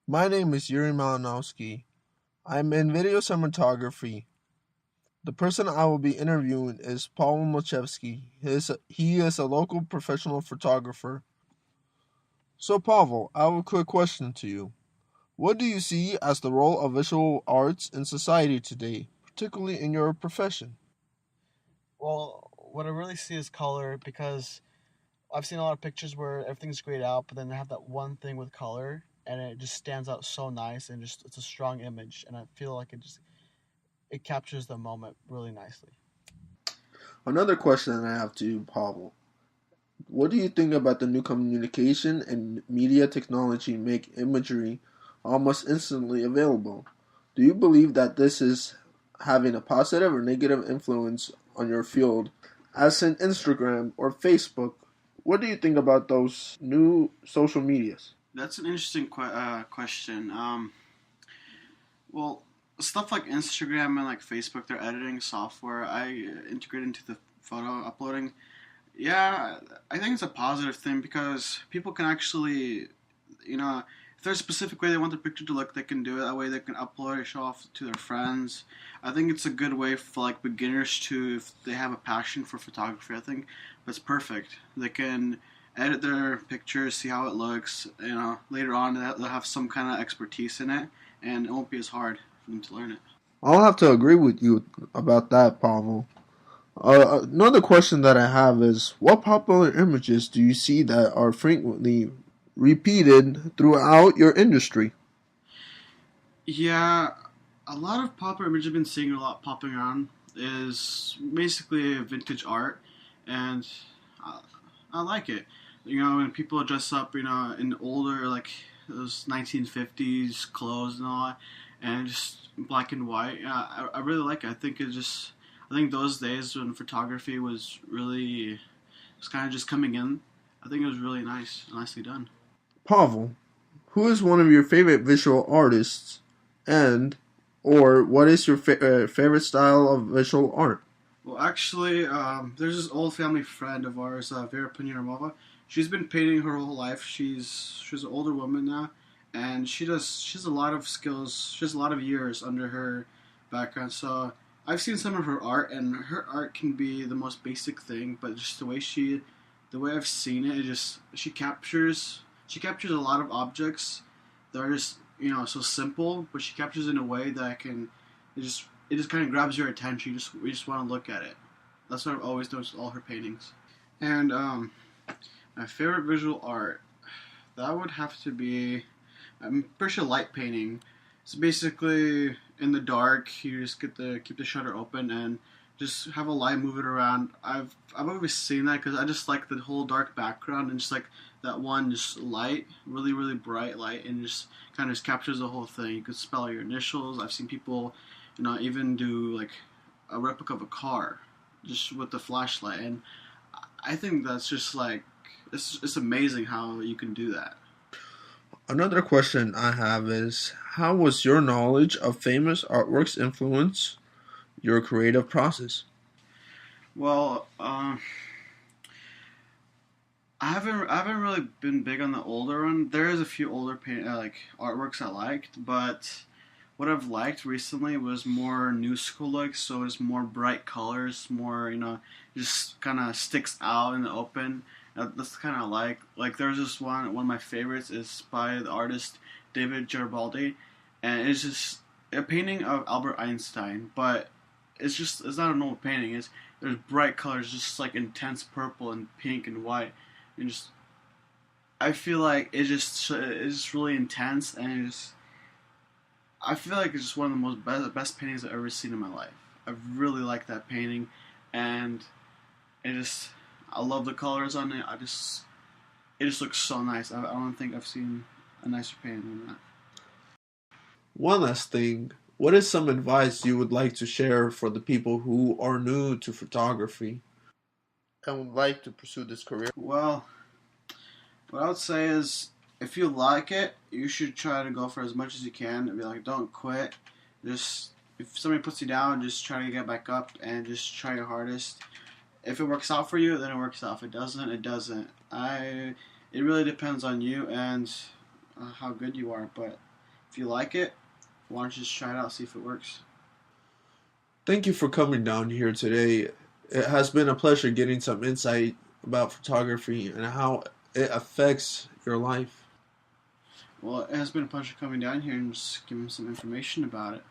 My name is Yuri Malinowski. I'm in video cinematography. The person I will be interviewing is Paul Mochevsky. He is a local professional photographer. So, Pavel, I have a quick question to you. What do you see as the role of visual arts in society today, particularly in your profession? Well, what I really see is color because I've seen a lot of pictures where everything's grayed out, but then they have that one thing with color, and it just stands out so nice and just it's a strong image, and I feel like it captures the moment really nicely. Another question I have to you, Pavel. What do you think about the new communication and media technology make imagery almost instantly available? Do you believe that this is having a positive or negative influence on your field, as in Instagram or Facebook? What do you think about those new social medias? That's an interesting question. Well, stuff like Instagram and like Facebook, their editing software, I integrate into the photo uploading. Yeah, I think it's a positive thing because people can actually, if there's a specific way they want their picture to look, they can do it. That way they can upload it, show off to their friends. I think it's a good way for like beginners to, if they have a passion for photography, I think that's perfect. They can edit their pictures, see how it looks. Later on they'll have some kind of expertise in it, and it won't be as hard for them to learn it. I'll have to agree with you about that, Pavel. Another question that I have is what popular images do you see that are frequently repeated throughout your industry? Yeah, a lot of popular images I've been seeing a lot popping around is basically vintage art, and I, I like it. When people dress up, in older like those 1950s clothes and all, that, and just black and white. I really like it. I think those days when photography was kind of just coming in. I think it was really nicely done. Pavel, who is one of your favorite visual artists, and or what is your favorite style of visual art? Well, actually, there's this old family friend of ours, Vera Paniromova. She's been painting her whole life. She's an older woman now, and she has a lot of skills. She has a lot of years under her background. So I've seen some of her art, and her art can be the most basic thing, but just the way I've seen it, she captures a lot of objects that are just so simple, but she captures it in a way that it just kind of grabs your attention. You just want to look at it. That's what I've always done with all her paintings. And my favorite visual art, that would have to be, I'm pretty sure, light painting. It's basically in the dark. You just keep the shutter open and just have a light move it around. I've always seen that because I just like the whole dark background and just like that one just light, really really bright light, and just kind of just captures the whole thing. You could spell out your initials. I've seen people, even do like a replica of a car just with the flashlight, and I think that's just like it's amazing how you can do that. Another question I have is how was your knowledge of famous artworks influence your creative process? Well, I haven't really been big on the older one. There is a few older like artworks I liked, but what I've liked recently was more new school look. So it's more bright colors, more just kind of sticks out in the open. That's kind of like there's this one of my favorites is by the artist David Garibaldi, and it's just a painting of Albert Einstein, but it's not a normal painting. There's bright colors, just like intense purple and pink and white, and just I feel like it's just really intense, and I feel like it's just one of the best paintings I've ever seen in my life. I really like that painting, and it just I love the colors on it. It just looks so nice. I don't think I've seen a nicer painting than that. One last thing, what is some advice you would like to share for the people who are new to photography and would like to pursue this career? Well, what I would say is, if you like it, you should try to go for as much as you can. And be like, don't quit. Just if somebody puts you down, just try to get back up and just try your hardest. If it works out for you, then it works out. If it doesn't, it doesn't. It really depends on you and how good you are. But if you like it, why don't you just try it out, see if it works. Thank you for coming down here today. It has been a pleasure getting some insight about photography and how it affects your life. Well, it has been a pleasure coming down here and just giving some information about it.